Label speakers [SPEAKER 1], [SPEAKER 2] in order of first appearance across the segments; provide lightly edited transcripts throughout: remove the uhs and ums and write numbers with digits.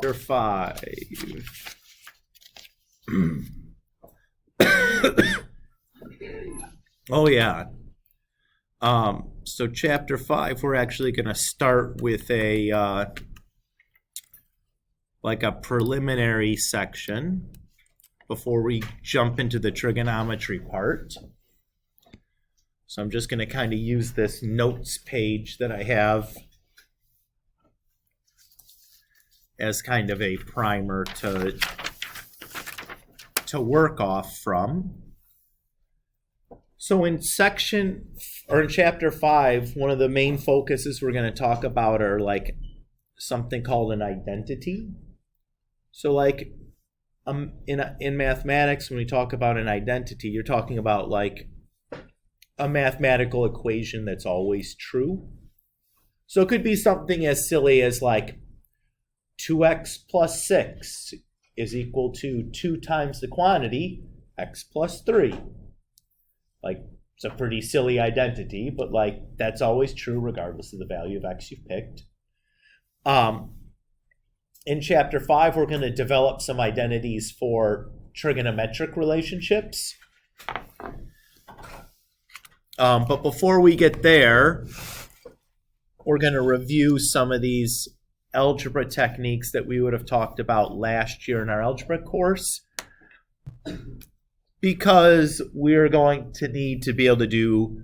[SPEAKER 1] Chapter 5. Oh yeah. So chapter 5, we're actually going to start with a like a preliminary section before we jump into the trigonometry part. So I'm just going to kind of use this notes page that I have as kind of a primer to work off from. So in chapter 5, one of the main focuses we're going to talk about are like something called an identity. So like in mathematics, when we talk about an identity, you're talking about like a mathematical equation that's always true. So it could be something as silly as like 2x plus 6 is equal to 2 times the quantity, x plus 3. Like, it's a pretty silly identity, but like that's always true regardless of the value of x you've picked. In chapter 5, we're going to develop some identities for trigonometric relationships. But before we get there, we're going to review some of these algebra techniques that we would have talked about last year in our algebra course, because we're going to need to be able to do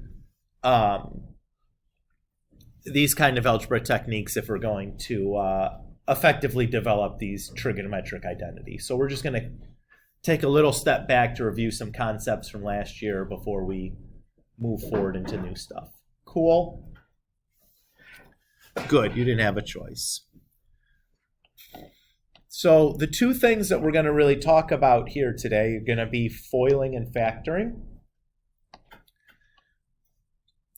[SPEAKER 1] these kind of algebra techniques if we're going to effectively develop these trigonometric identities. So we're just going to take a little step back to review some concepts from last year before we move forward into new stuff. Cool? Good, you didn't have a choice. So the two things that we're going to really talk about here today are going to be foiling and factoring.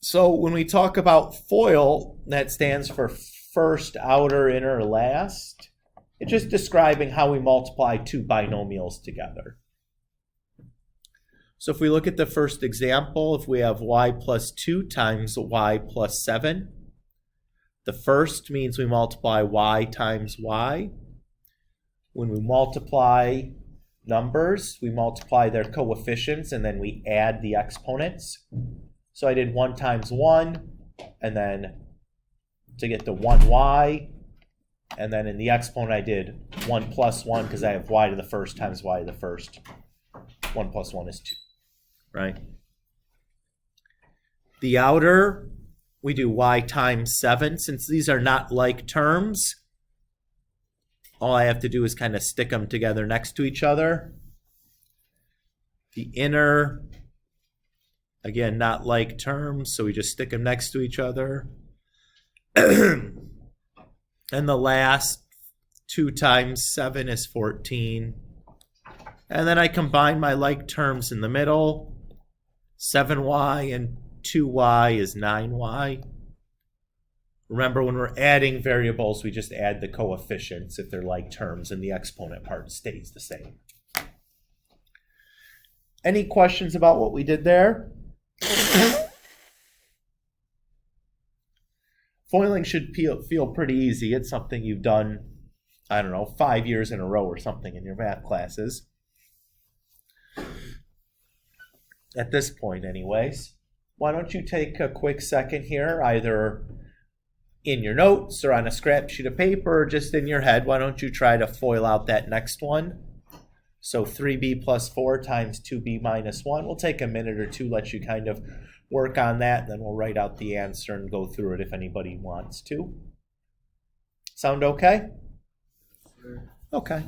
[SPEAKER 1] So when we talk about FOIL, that stands for first, outer, inner, last. It's just describing how we multiply two binomials together. So if we look at the first example, if we have y plus 2 times y plus 7, the first means we multiply y times y. When we multiply numbers, we multiply their coefficients and then we add the exponents. So I did 1 times 1, and then to get to 1y, and then in the exponent I did 1 plus 1 because I have y to the first times y to the first. 1 plus 1 is 2, right? The outer, we do y times 7. Since these are not like terms, all I have to do is kind of stick them together next to each other. The inner, again, not like terms, so we just stick them next to each other. And the last, 2 times 7 is 14. And then I combine my like terms in the middle. 7y and 2y is 9y. Remember, when we're adding variables, we just add the coefficients if they're like terms, and the exponent part stays the same. Any questions about what we did there? Foiling should feel pretty easy. It's something you've done, I don't know, 5 years in a row or something in your math classes. At this point, anyways. Why don't you take a quick second here, either in your notes or on a scrap sheet of paper, or just in your head, why don't you try to FOIL out that next one? So 3b plus 4 times 2b minus 1. We'll take a minute or two, let you kind of work on that, and then we'll write out the answer and go through it if anybody wants to. Sound okay? Sure. Okay.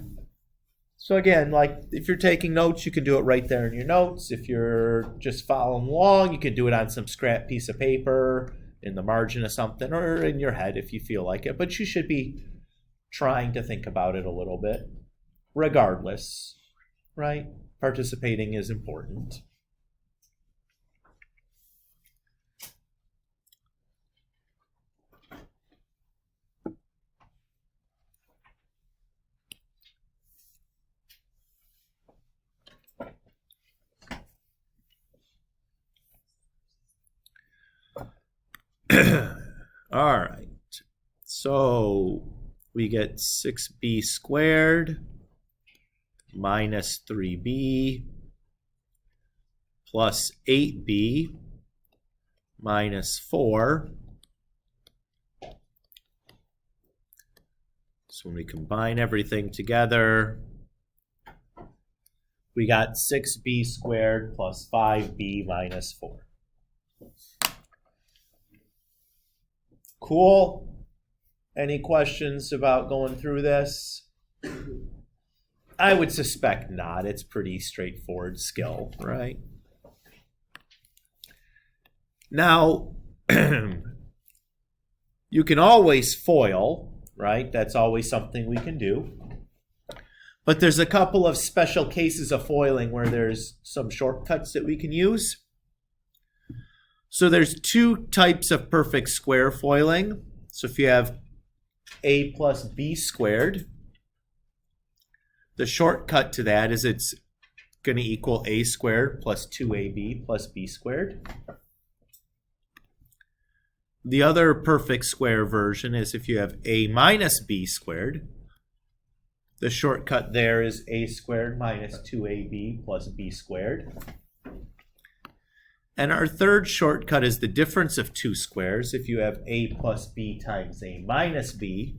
[SPEAKER 1] So again, like if you're taking notes, you can do it right there in your notes. If you're just following along, you can do it on some scrap piece of paper, in the margin of something, or in your head if you feel like it. But you should be trying to think about it a little bit, regardless, right? Participating is important. All right. So we get 6b squared minus 3b plus 8b minus 4. So when we combine everything together, we got 6b squared plus 5b minus 4. Cool. Any questions about going through this? I would suspect not. It's pretty straightforward skill, right? Now, you can always FOIL, right? That's always something we can do. But there's a couple of special cases of foiling where there's some shortcuts that we can use. So there's two types of perfect square foiling. So if you have a plus b squared, the shortcut to that is it's going to equal a squared plus 2ab plus b squared. The other perfect square version is if you have a minus b squared. The shortcut there is a squared minus 2ab plus b squared. And our third shortcut is the difference of two squares. If you have a plus b times a minus b,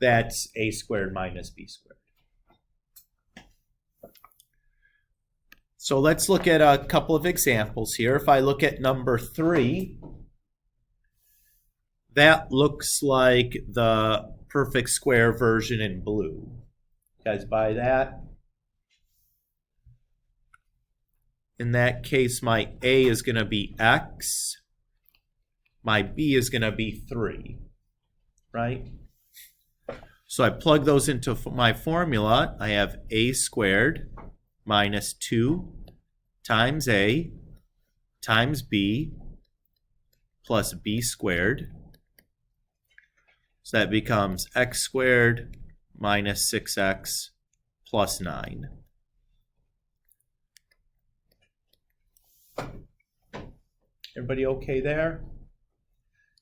[SPEAKER 1] that's a squared minus b squared. So let's look at a couple of examples here. If I look at number 3, that looks like the perfect square version in blue. You guys buy that? In that case, my a is going to be x. My b is going to be 3, right? So I plug those into my formula. I have a squared minus 2 times a times b plus b squared. So that becomes x squared minus 6x plus 9. Everybody okay there?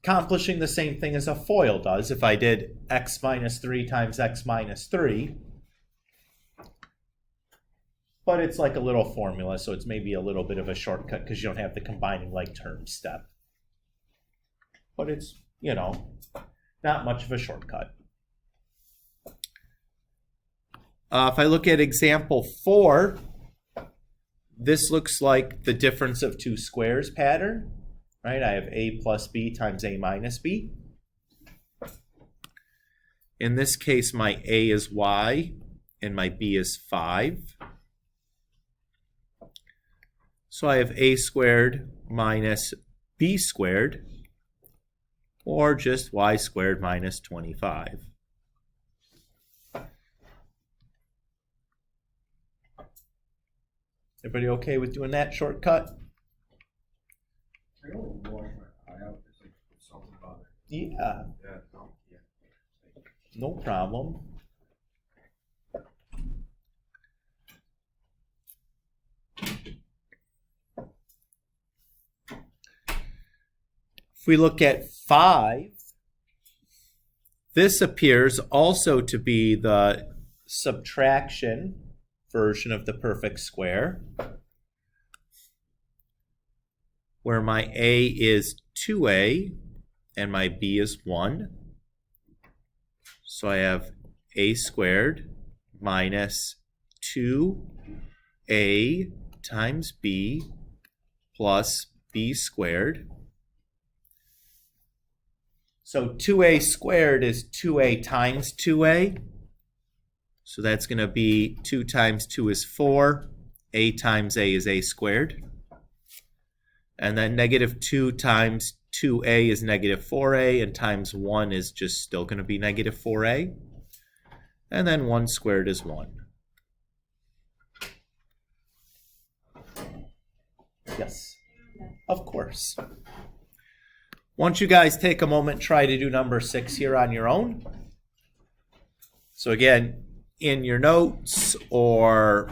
[SPEAKER 1] Accomplishing the same thing as a FOIL does. If I did x minus 3 times x minus 3, but it's like a little formula, so it's maybe a little bit of a shortcut because you don't have the combining like terms step. But it's, you know, not much of a shortcut. If I look at example 4, this looks like the difference of two squares pattern, right? I have a plus b times a minus b. In this case, my a is y and my b is 5. So I have a squared minus b squared, or just y squared minus 25. Everybody okay with doing that shortcut?
[SPEAKER 2] I don't wash my eye out. There's like something about it.
[SPEAKER 1] Yeah.
[SPEAKER 2] Yeah, no, yeah.
[SPEAKER 1] No problem. If we look at 5, this appears also to be the subtraction version of the perfect square, where my a is 2a and my b is 1. So I have a squared minus 2a times b plus b squared. So 2a squared is 2a times 2a. So that's going to be 2 times 2 is 4. A times a is a squared. And then negative 2 times 2a is negative 4a, and times 1 is just still going to be negative 4a. And then 1 squared is 1. Yes, of course. Once you guys take a moment, try to do number 6 here on your own. So again, in your notes or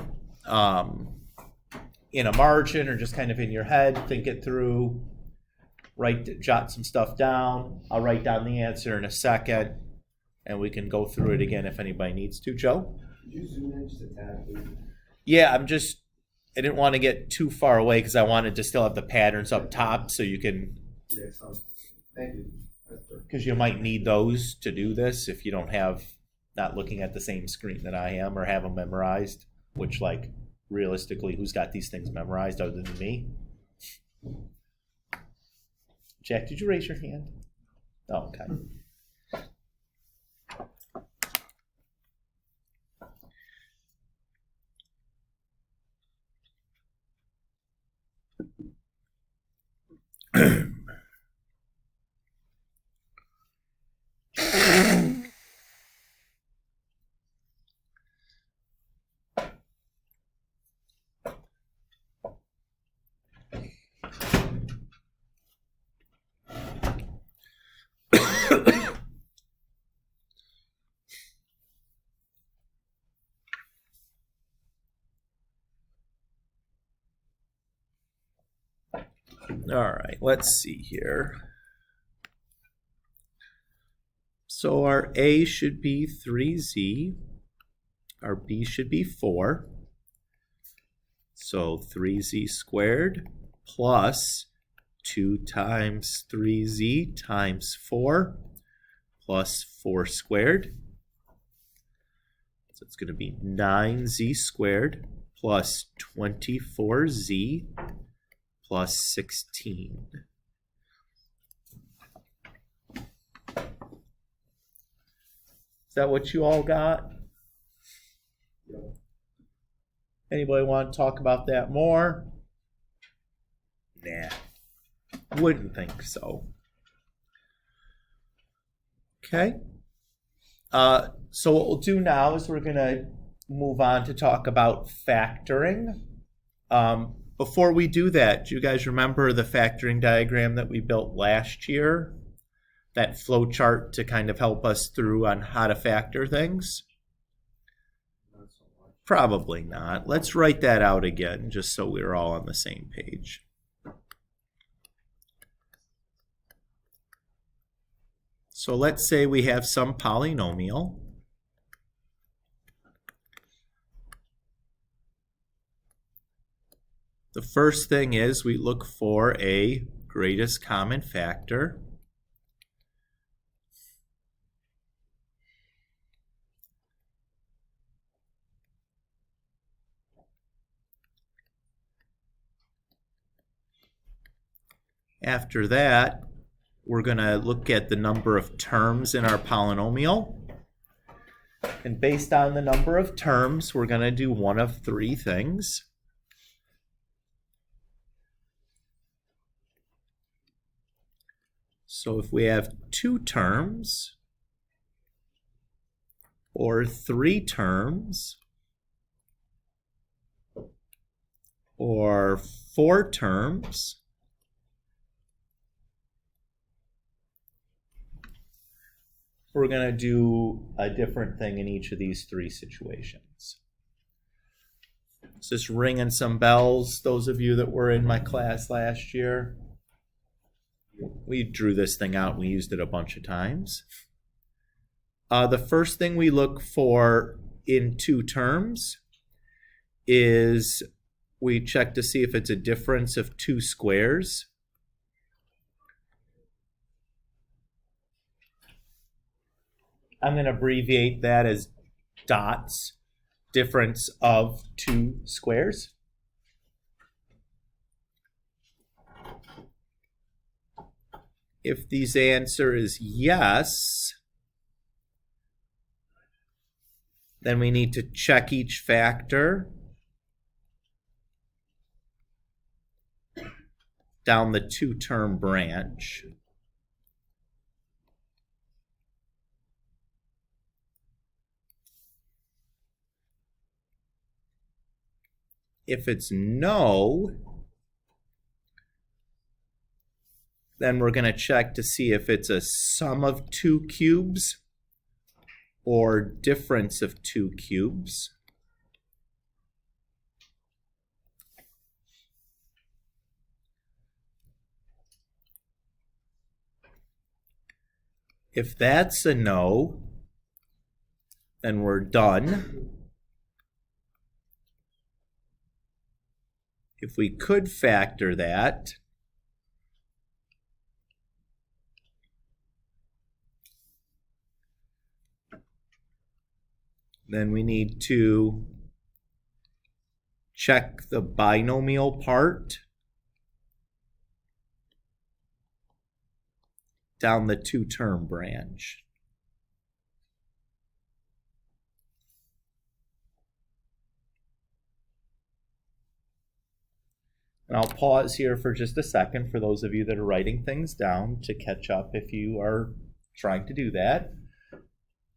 [SPEAKER 1] in a margin or just kind of in your head, think it through. jot some stuff down. I'll write down the answer in a second, and we can go through it again if anybody needs to. Joe?
[SPEAKER 2] Could you zoom in just a tad, please?
[SPEAKER 1] Yeah, I didn't want to get too far away because I wanted to still have the patterns up top so you can,
[SPEAKER 2] Yeah, sounds, thank you. That's perfect.
[SPEAKER 1] because you might need those to do this if you don't have, not looking at the same screen that I am or have them memorized, which, like, realistically, who's got these things memorized other than me? Jack, did you raise your hand? Oh, okay. All right, let's see here. So our A should be 3z. Our B should be 4. So 3z squared plus 2 times 3z times 4 plus 4 squared. So it's going to be 9z squared plus 24z plus 16. Is that what you all got?
[SPEAKER 2] Yeah.
[SPEAKER 1] Anybody want to talk about that more? Nah, wouldn't think so. Okay. So what we'll do now is we're going to move on to talk about factoring. Before we do that, do you guys remember the factoring diagram that we built last year? That flow chart to kind of help us through on how to factor things?
[SPEAKER 2] Not so much.
[SPEAKER 1] Probably not. Let's write that out again just so we're all on the same page. So let's say we have some polynomial. The first thing is we look for a greatest common factor. After that, we're going to look at the number of terms in our polynomial. And based on the number of terms, we're going to do one of 3 things. So if we have 2 terms, or 3 terms, or 4 terms, we're going to do a different thing in each of these 3 situations. Is this ringing some bells, those of you that were in my class last year? We drew this thing out and we used it a bunch of times. The first thing we look for in 2 terms is we check to see if it's a difference of 2 squares. I'm going to abbreviate that as dots, difference of 2 squares. If the answer is yes, then we need to check each factor down the 2-term branch. If it's no, then we're going to check to see if it's a sum of 2 cubes or difference of 2 cubes. If that's a no, then we're done. If we could factor that, then we need to check the binomial part down the two-term branch. And I'll pause here for just a second for those of you that are writing things down to catch up if you are trying to do that.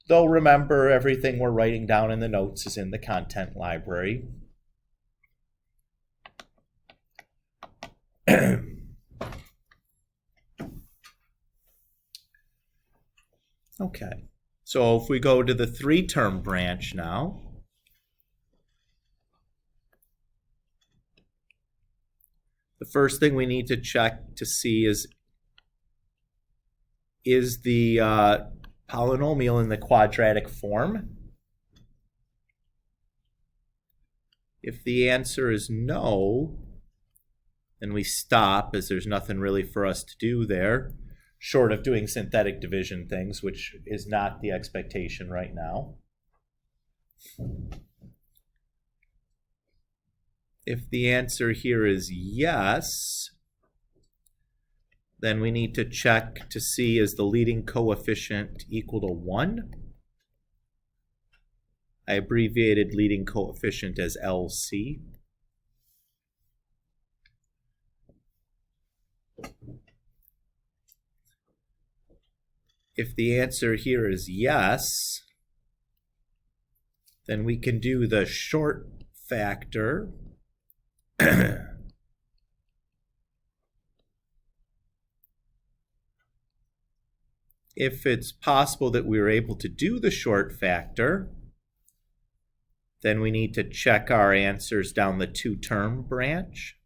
[SPEAKER 1] Though remember, everything we're writing down in the notes is in the content library. Okay, so if we go to the three-term branch now, the first thing we need to check to see is the polynomial in the quadratic form? If the answer is no, then we stop, as there's nothing really for us to do there, short of doing synthetic division things, which is not the expectation right now. If the answer here is yes, then we need to check to see is the leading coefficient equal to 1? I abbreviated leading coefficient as LC. If the answer here is yes, then we can do the short factor. If it's possible that we were able to do the short factor, then we need to check our answers down the two-term branch.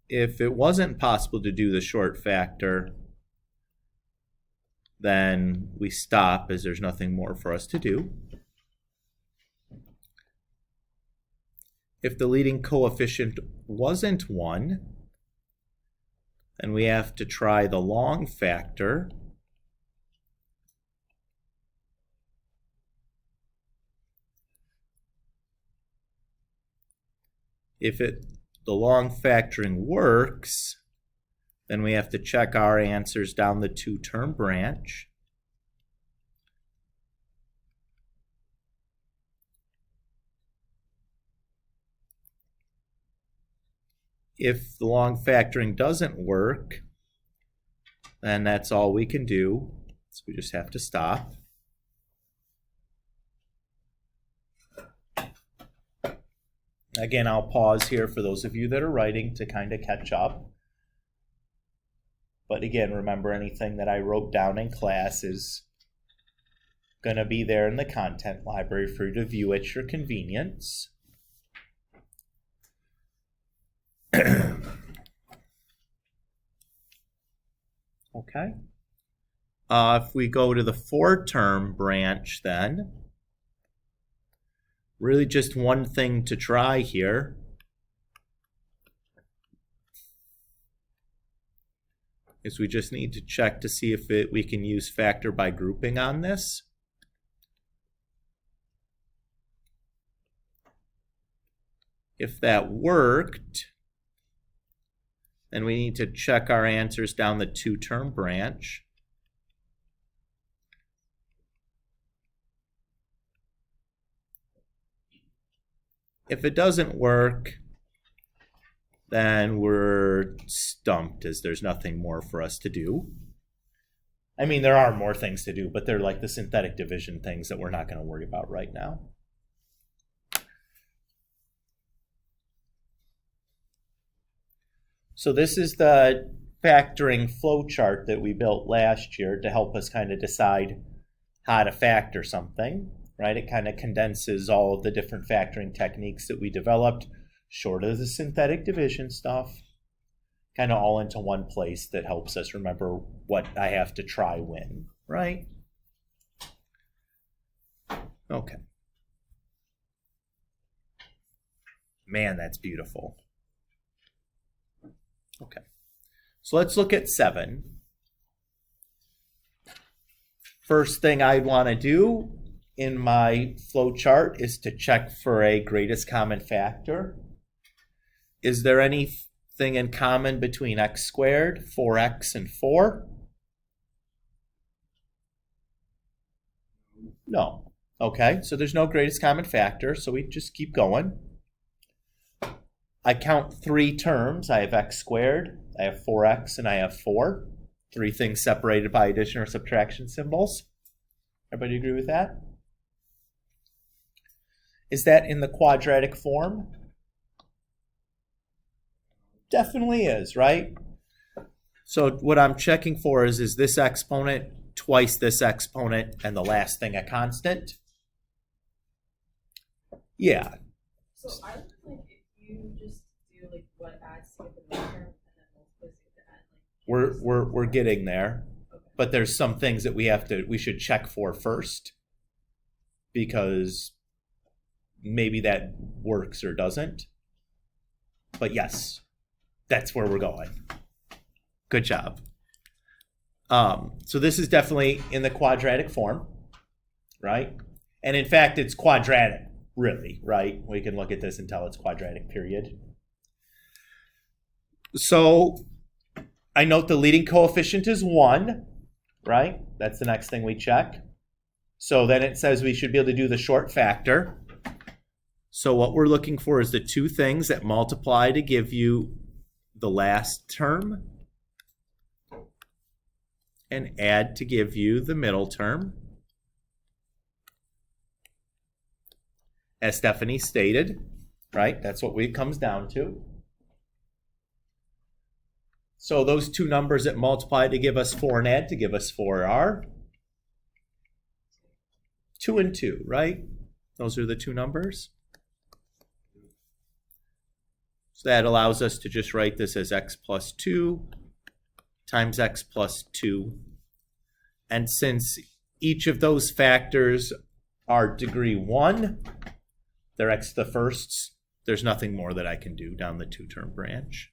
[SPEAKER 1] If it wasn't possible to do the short factor, then we stop, as there's nothing more for us to do. If the leading coefficient wasn't 1, then we have to try the long factor. If the long factoring works, then we have to check our answers down the two-term branch. If the long factoring doesn't work, then that's all we can do. So we just have to stop. Again, I'll pause here for those of you that are writing to kind of catch up. But again, remember, anything that I wrote down in class is going to be there in the content library for you to view at your convenience. Okay. If we go to the four-term branch then, really just one thing to try here. Is we just need to check to see if we can use factor by grouping on this. If that worked, then we need to check our answers down the two-term branch. If it doesn't work, then we're stumped, as there's nothing more for us to do. I mean, there are more things to do, but they're like the synthetic division things that we're not going to worry about right now. So this is the factoring flowchart that we built last year to help us kind of decide how to factor something. right? It kind of condenses all of the different factoring techniques that we developed, short of the synthetic division stuff, kind of all into one place that helps us remember what I have to try when, right? Okay. Man, that's beautiful. Okay. So let's look at 7. First thing I want to do in my flow chart is to check for a greatest common factor. Is there anything in common between x squared, 4x, and 4? No. Okay, so there's no greatest common factor, so we just keep going. I count 3 terms. I have x squared, I have 4x, and I have 4. 3 things separated by addition or subtraction symbols. Everybody agree with that? Is that in the quadratic form? Definitely is, right? So what I'm checking for is this exponent twice this exponent and the last thing a constant? Yeah.
[SPEAKER 3] So I would like if you just do like what adds to the midterm and then multiplies to the end. Like
[SPEAKER 1] We're getting there.
[SPEAKER 3] okay.
[SPEAKER 1] But there's some things that we should check for first, because maybe that works or doesn't. But yes, that's where we're going. Good job. So this is definitely in the quadratic form, right? And in fact, it's quadratic, really, right? We can look at this and tell it's quadratic, period. So I note the leading coefficient is 1, right? That's the next thing we check. So then it says we should be able to do the short factor. So what we're looking for is the 2 things that multiply to give you the last term and add to give you the middle term. As Stephanie stated, right? That's what it comes down to. So those 2 numbers that multiply to give us 4 and add to give us 4 are 2 and 2, right? Those are the 2 numbers. So that allows us to just write this as x plus 2 times x plus 2. And since each of those factors are degree 1, they're x to the firsts, there's nothing more that I can do down the 2-term branch.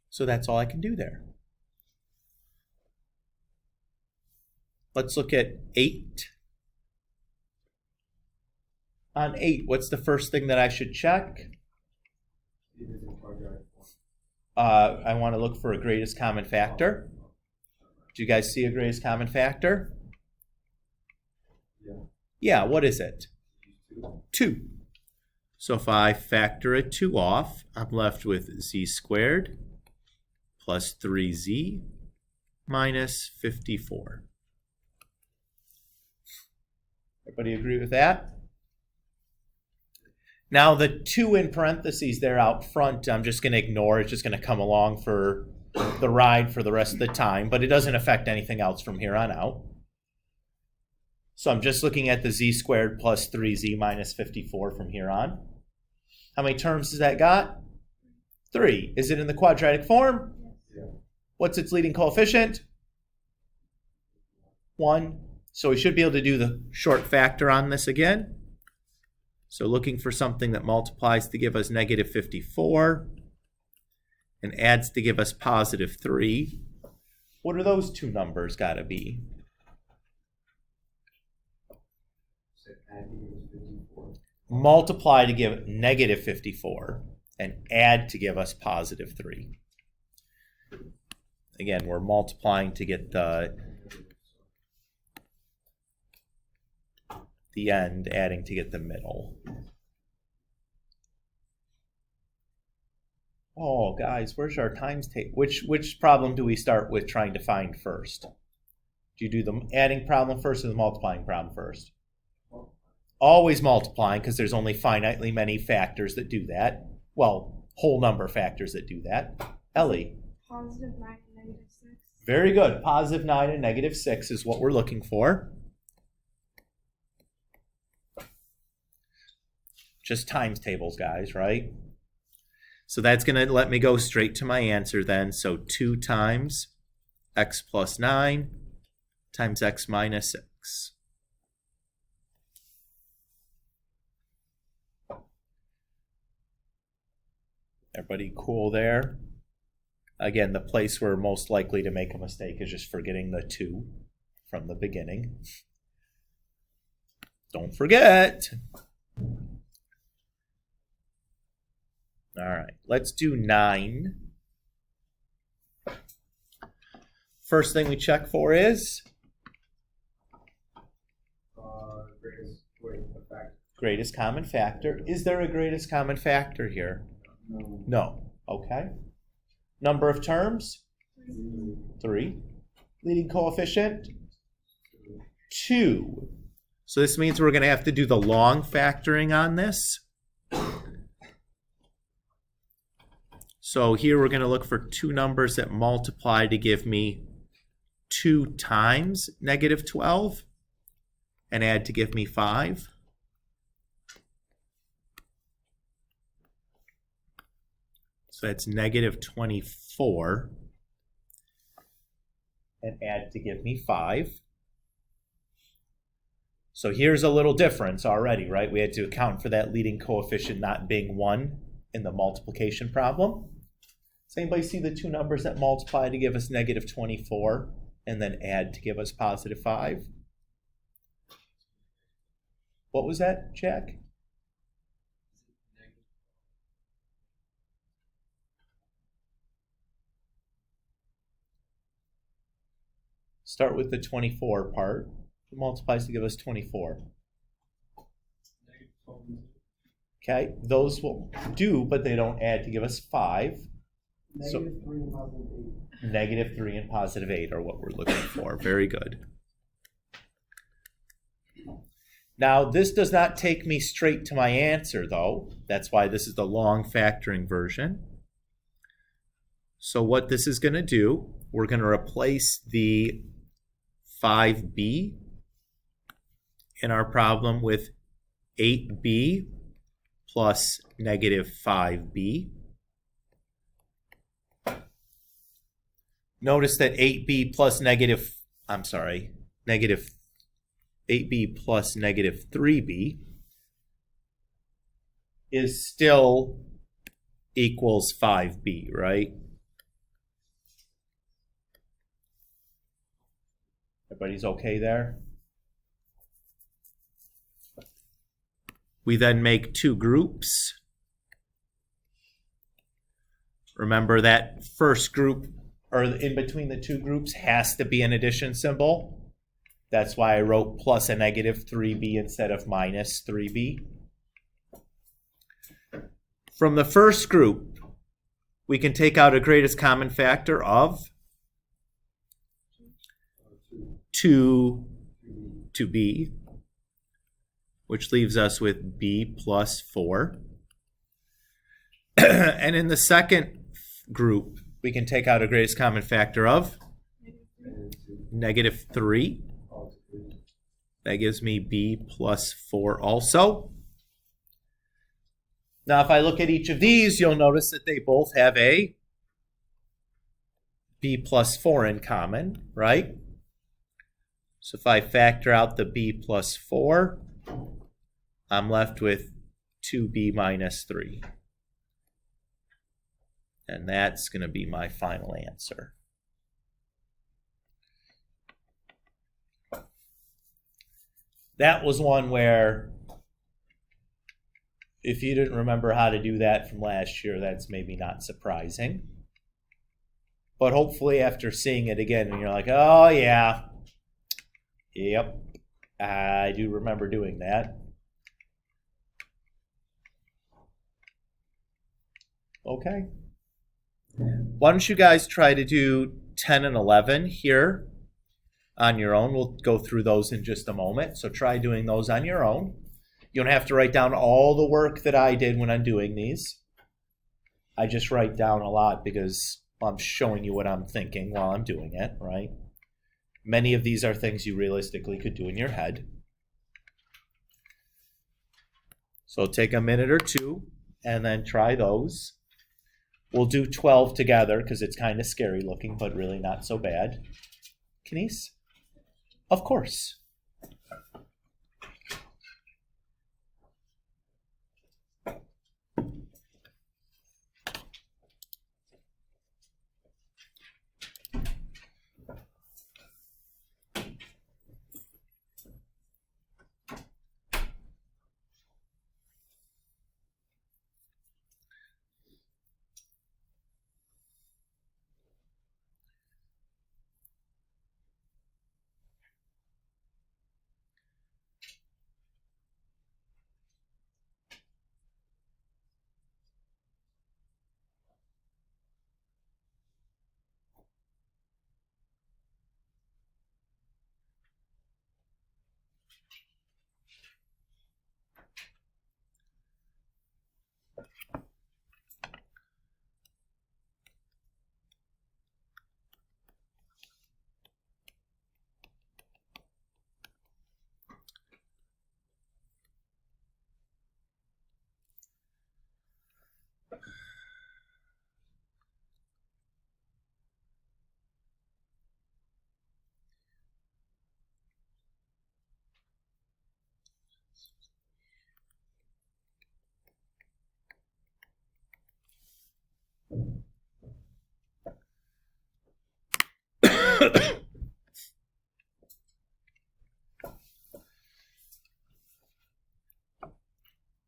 [SPEAKER 1] So that's all I can do there. Let's look at 8. On 8, what's the first thing that I should check? I want to look for a greatest common factor. Do you guys see a greatest common factor? Yeah, what is it? 2. So if I factor a 2 off, I'm left with z squared plus 3z minus 54. Everybody agree with that? Now the 2 in parentheses there out front, I'm just going to ignore. It's just going to come along for the ride for the rest of the time, but it doesn't affect anything else from here on out. So I'm just looking at the z squared plus 3z minus 54 from here on. How many terms has that got? 3. Is it in the quadratic form?
[SPEAKER 2] Yeah.
[SPEAKER 1] What's its leading coefficient? 1. So we should be able to do the short factor on this again. So looking for something that multiplies to give us negative 54 and adds to give us positive 3. What are those 2 numbers got to be? Multiply to give negative 54 and add to give us positive 3. Again, we're multiplying to get the end, adding to get the middle. Oh, guys, where's our times table? Which problem do we start with trying to find first? Do you do the adding problem first or the multiplying problem first? Always multiplying, because there's only finitely many factors that do that. Well, whole number factors that do that. Ellie?
[SPEAKER 3] Positive 9 and negative 6.
[SPEAKER 1] Very good. Positive 9 and negative 6 is what we're looking for. Just times tables, guys, right? So that's going to let me go straight to my answer then. So 2 times x plus 9 times x minus 6. Everybody cool there? Again, the place we're most likely to make a mistake is just forgetting the 2 from the beginning. Don't forget. All right, let's do 9. First thing we check for is greatest common factor. Is there a greatest common factor here?
[SPEAKER 2] No.
[SPEAKER 1] No. Okay. Number of terms? 3. Leading coefficient? 2. So this means we're going to have to do the long factoring on this. So here we're going to look for 2 numbers that multiply to give me 2 times negative 12 and add to give me 5. So that's negative 24 and add to give me 5. So here's a little difference already, right? We had to account for that leading coefficient not being 1 in the multiplication problem. Does anybody see the 2 numbers that multiply to give us negative 24 and then add to give us positive 5? What was that, Jack? Start with the 24 part. It multiplies to give us 24. Okay, those will do, but they don't add to give us 5. So, negative 3 and positive 8 are what we're looking for. Very good. Now, this does not take me straight to my answer, though. That's why this is the long factoring version. So what this is going to do, we're going to replace the 5b in our problem with 8b plus negative 5b. Notice that 8b plus negative 8b plus negative 3b is still equals 5b, right? Everybody's okay there? We then make 2 groups. Remember that first group, or in between the 2 groups, has to be an addition symbol. That's why I wrote plus a negative 3b instead of minus 3b. From the first group, we can take out a greatest common factor of 2b, which leaves us with b plus 4. And in the second group, we can take out a greatest common factor of negative 3. That gives me b plus 4 also. Now, if I look at each of these, you'll notice that they both have a b plus 4 in common, right? So if I factor out the b plus 4, I'm left with 2b minus 3. And that's going to be my final answer. That was one where, if you didn't remember how to do that from last year, that's maybe not surprising. But hopefully after seeing it again, and you're like, oh yeah, yep, I do remember doing that. Okay. Why don't you guys try to do 10 and 11 here on your own? We'll go through those in just a moment. So try doing those on your own. You don't have to write down all the work that I did when I'm doing these. I just write down a lot because I'm showing you what I'm thinking while I'm doing it, right? Many of these are things you realistically could do in your head. So take a minute or two and then try those. We'll do 12 together because it's kind of scary looking, but really not so bad. Kenise? Of course.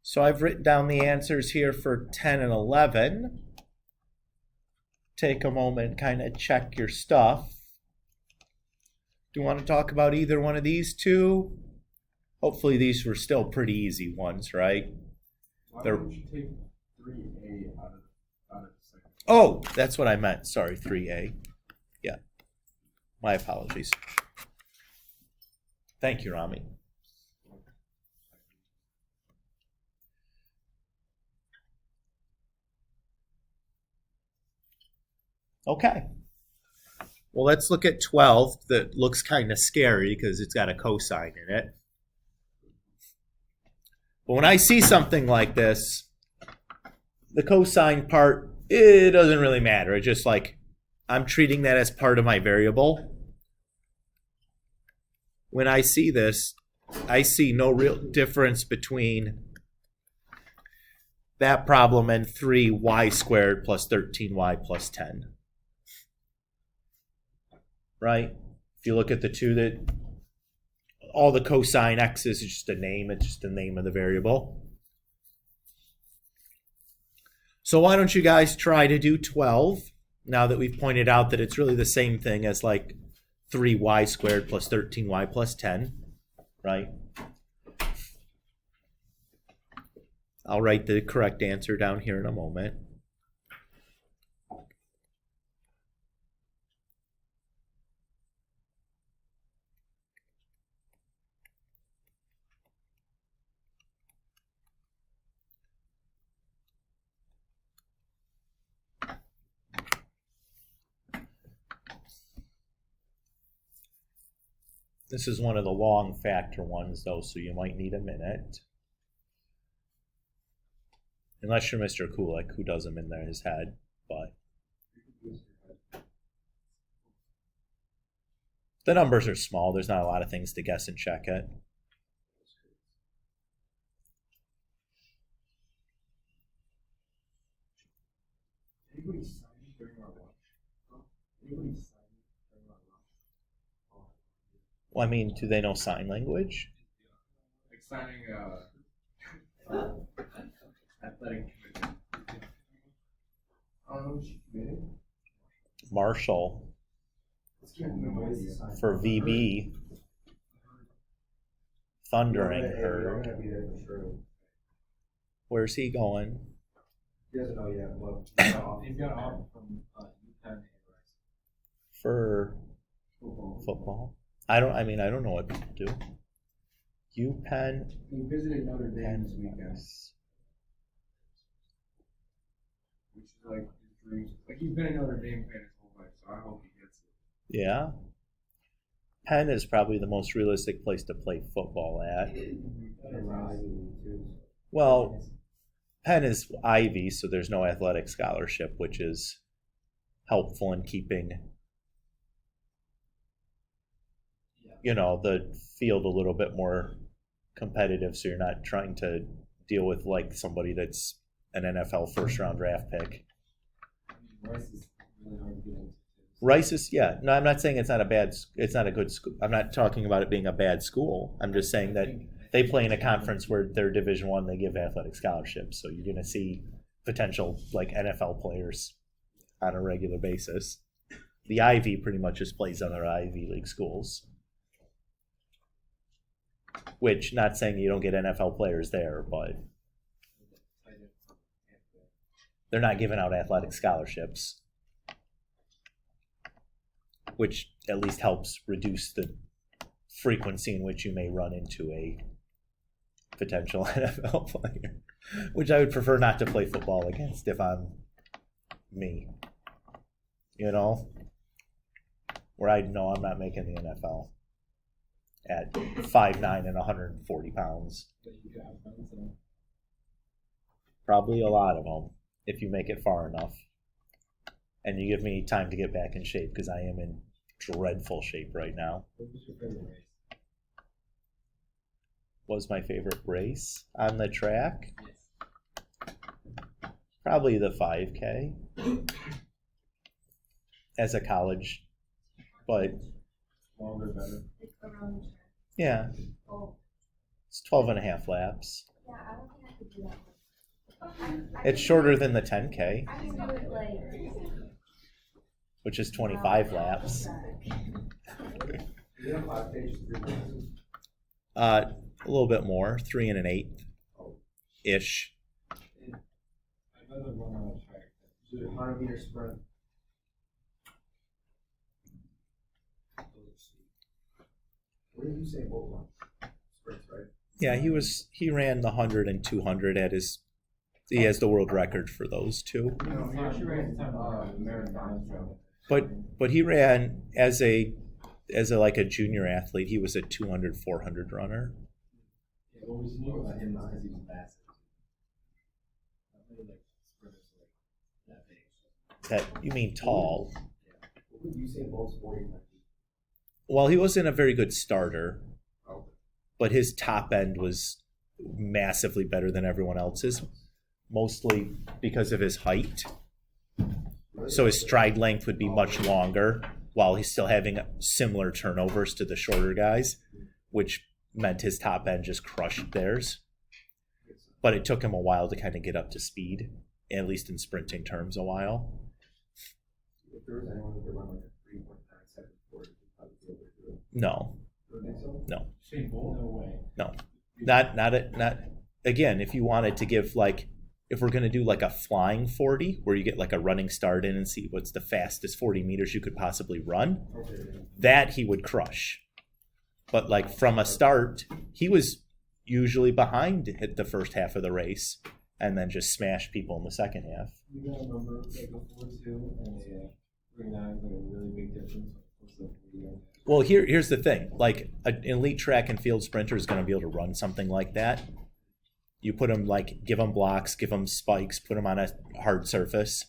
[SPEAKER 1] So I've written down the answers here for 10 and 11. Take a moment, kind of check your stuff. Do you want to talk about either one of these two? Hopefully these were still pretty easy ones, right?
[SPEAKER 2] Why
[SPEAKER 1] They're-
[SPEAKER 2] don't you take 3A out of the second?
[SPEAKER 1] Oh, that's what I meant. Sorry, 3A. Yeah. My apologies. Thank you, Rami. Okay. Well, let's look at 12. That looks kind of scary because it's got a cosine in it. But when I see something like this, the cosine part, it doesn't really matter. It's just like I'm treating that as part of my variable. When I see this, I see no real difference between that problem and 3y squared plus 13y plus 10. Right? If you look at the two, that all the cosine x's is just a name. It's just the name of the variable. So why don't you guys try to do 12 now that we've pointed out that it's really the same thing as like 3y squared plus 13y plus 10, right? I'll write the correct answer down here in a moment. This is one of the long factor ones, though, so you might need a minute. Unless you're Mr. Kulik, who does them in there his head, but the numbers are small. There's not a lot of things to guess and check it.
[SPEAKER 2] Anybody signing during our lunch? Anybody signing during our lunch?
[SPEAKER 1] Well, I mean, do they know sign language?
[SPEAKER 2] Like signing athletic committee. I don't know what she committed.
[SPEAKER 1] Marshall
[SPEAKER 2] It's getting noisy.
[SPEAKER 1] for VB, thundering
[SPEAKER 2] We're
[SPEAKER 1] her.
[SPEAKER 2] gonna be there for sure.
[SPEAKER 1] Where's he going?
[SPEAKER 2] He doesn't know yet. Well, he's got off from UPenn
[SPEAKER 1] For
[SPEAKER 2] football.
[SPEAKER 1] football? I don't know what people do. UPenn.
[SPEAKER 2] He visited Notre Dame this weekend,
[SPEAKER 1] Penn.
[SPEAKER 2] which is like his Like he's been a Notre Dame fan his whole life, so I hope he gets it.
[SPEAKER 1] Yeah. Penn is probably the most realistic place to play football at. Well, Penn is Ivy, so there's no athletic scholarship, which is helpful in keeping, the field a little bit more competitive, so you're not trying to deal with like somebody that's an NFL first round draft pick.
[SPEAKER 2] Rice is really hard to get into.
[SPEAKER 1] Rice is, yeah. No, I'm not saying it's not a good school. I'm not talking about it being a bad school. I'm just saying that they play in a conference where they're Division I, they give athletic scholarships. So you're going to see potential like NFL players on a regular basis. The Ivy pretty much just plays other Ivy League schools. Which, not saying you don't get NFL players there, but they're not giving out athletic scholarships, which at least helps reduce the frequency in which you may run into a potential NFL player, which I would prefer not to play football against if I'm me, where I know I'm not making the NFL at 5'9" and 140 pounds. Probably a lot of them if you make it far enough. And you give me time to get back in shape because I am in dreadful shape right now.
[SPEAKER 2] What was your favorite race?
[SPEAKER 1] What was my favorite race on the track?
[SPEAKER 2] Yes.
[SPEAKER 1] Probably the 5K as a college, but
[SPEAKER 2] Longer, better.
[SPEAKER 3] Like around the track.
[SPEAKER 1] yeah,
[SPEAKER 3] Oh,
[SPEAKER 1] it's 12 and a half laps.
[SPEAKER 3] yeah, I don't think I could do that one.
[SPEAKER 1] It's shorter than the 10K,
[SPEAKER 3] I can do it like.
[SPEAKER 1] which is 25 laps.
[SPEAKER 2] You have 5 pages, 3 pages.
[SPEAKER 1] A little bit more, 3 and an 1/8 ish.
[SPEAKER 2] I'd rather run on a track. Is it a 100-meter sprint? What did you say both ones? Sprints, right?
[SPEAKER 1] Yeah, he ran the 100 and 200 at his. He has the world record for those two.
[SPEAKER 2] No, he actually ran marathon.
[SPEAKER 1] But he ran as a like a junior athlete. He was a 200, 400 runner.
[SPEAKER 2] Yeah, what was new about him is because he was massive. Not really like sprinters like that big.
[SPEAKER 1] That you mean tall?
[SPEAKER 2] Yeah. What would you say Bolt's 40 might be?
[SPEAKER 1] Well, he wasn't a very good starter,
[SPEAKER 2] Oh.
[SPEAKER 1] but his top end was massively better than everyone else's, mostly because of his height. So his stride length would be much longer while he's still having similar turnovers to the shorter guys, which meant his top end just crushed theirs. But it took him a while to kind of get up to speed, at least in sprinting terms, a while.
[SPEAKER 2] If there was anyone who could run like a 3.97 40, you'd probably be able to do it.
[SPEAKER 1] No,
[SPEAKER 2] You don't think so?
[SPEAKER 1] no,
[SPEAKER 2] Shane Bolt? No way.
[SPEAKER 1] no. Not again, if you wanted to give like, if we're going to do like a flying 40 where you get like a running start in and see what's the fastest 40 meters you could possibly run,
[SPEAKER 2] Okay.
[SPEAKER 1] that he would crush. But like from a start, he was usually behind at the first half of the race and then just smash people in the second half.
[SPEAKER 2] You got a number like a 4.2 and a 3.9 is like a really big difference. What's the 40?
[SPEAKER 1] Well, here's the thing. Like an elite track and field sprinter is going to be able to run something like that. You put them like, give them blocks, give them spikes, put them on a hard surface.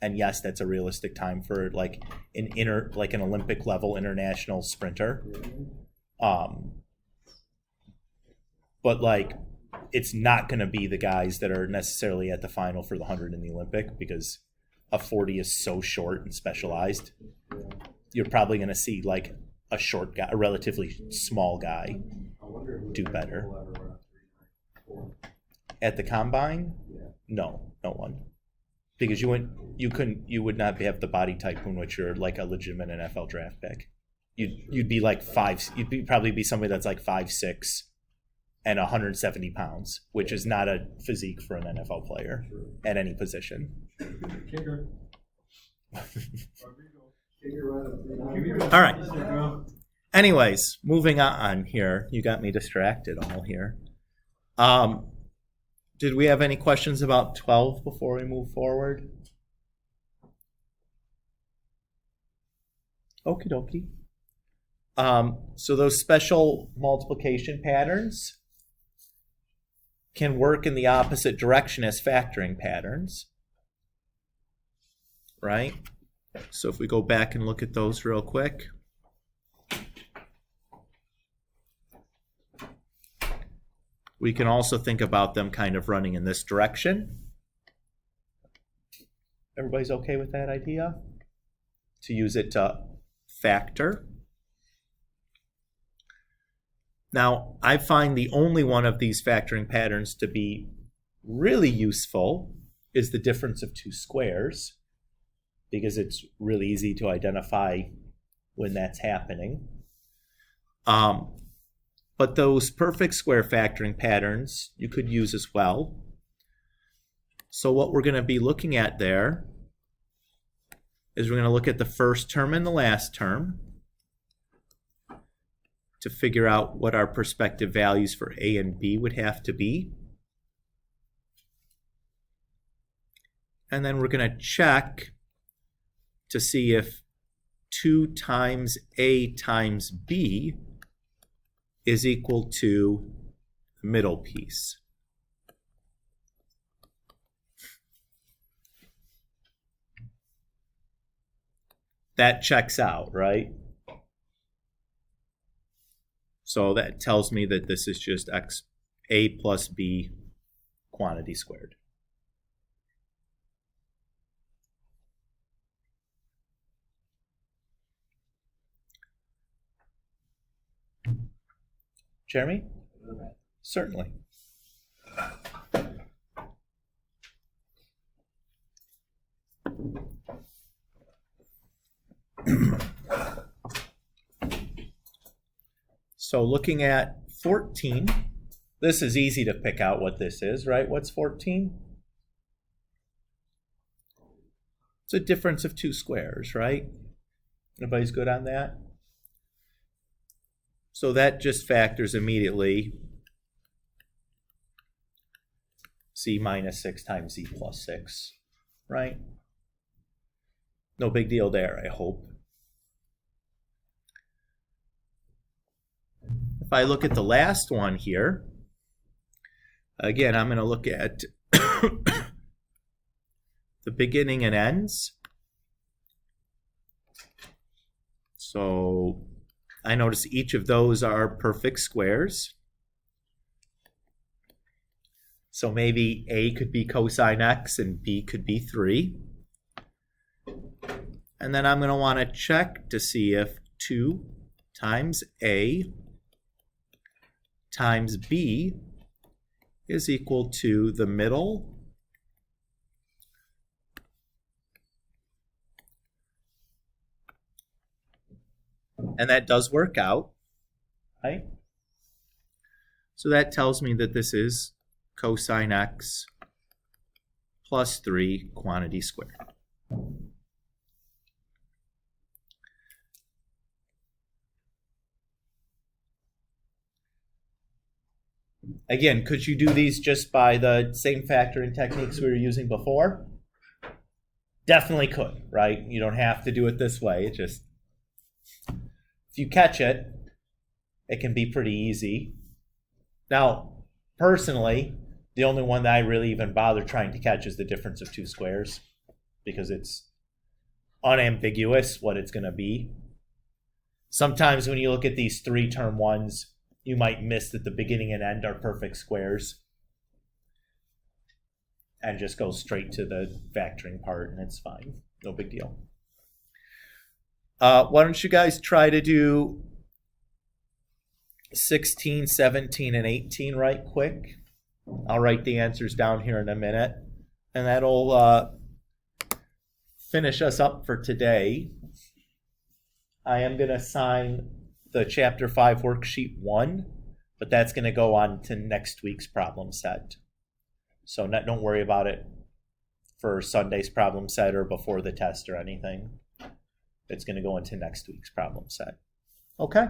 [SPEAKER 1] And yes, that's a realistic time for like an Olympic level international sprinter. But like, it's not going to be the guys that are necessarily at the final for the 100 in the Olympic because a 40 is so short and specialized. You're probably going to see like a short guy, a relatively small guy, do better. At the combine, no one, because you would not have the body type in which you're like a legitimate NFL draft pick. You'd be like probably be somebody that's like 5'6" and 170 pounds, which is not a physique for an NFL player at any position.
[SPEAKER 2] Kicker.
[SPEAKER 1] All right. Anyways, moving on here. You got me distracted all here. Did we have any questions about 12 before we move forward? Okie dokie. So those special multiplication patterns can work in the opposite direction as factoring patterns, right? So if we go back and look at those real quick. We can also think about them kind of running in this direction. Everybody's okay with that idea? To use it to factor. Now, I find the only one of these factoring patterns to be really useful is the difference of two squares, because it's really easy to identify when that's happening. But those perfect square factoring patterns you could use as well. So what we're going to be looking at there is we're going to look at the first term and the last term to figure out what our prospective values for A and B would have to be. And then we're going to check to see if 2 times A times B is equal to the middle piece. That checks out, right? So that tells me that this is just A plus B quantity squared. Jeremy? Certainly. So looking at 14, this is easy to pick out what this is, right? What's 14? It's a difference of two squares, right? Everybody's good on that? So that just factors immediately C minus 6 times Z plus 6, right? No big deal there, I hope. If I look at the last one here, again, I'm going to look at the beginning and ends. So I notice each of those are perfect squares. So maybe A could be cosine X and B could be 3. And then I'm going to want to check to see if 2 times A times B is equal to the middle and that does work out, right? So that tells me that this is cosine X plus 3 quantity squared. Again, could you do these just by the same factoring techniques we were using before? Definitely could, right? You don't have to do it this way. It just, if you catch it, it can be pretty easy. Now, personally, the only one that I really even bother trying to catch is the difference of two squares, because it's unambiguous what it's going to be. Sometimes when you look at these 3-term ones, you might miss that the beginning and end are perfect squares and just go straight to the factoring part, and it's fine. No big deal. Why don't you guys try to do 16, 17, and 18 right quick? I'll write the answers down here in a minute, and that'll finish us up for today. I am going to assign the Chapter 5 Worksheet 1, but that's going to go on to next week's problem set. So don't worry about it for Sunday's problem set or before the test or anything. It's going to go into next week's problem set. Okay?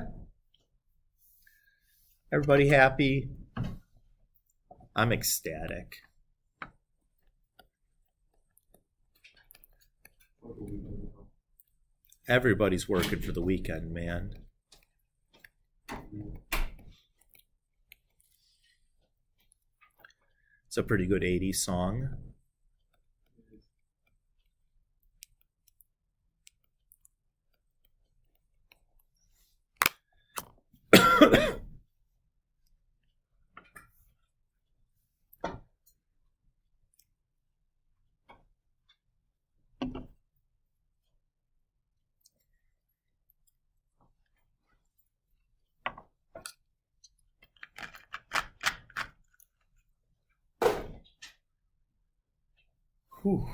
[SPEAKER 1] Everybody happy? I'm ecstatic. Everybody's working for the weekend, man. It's a pretty good 80s song. Whew.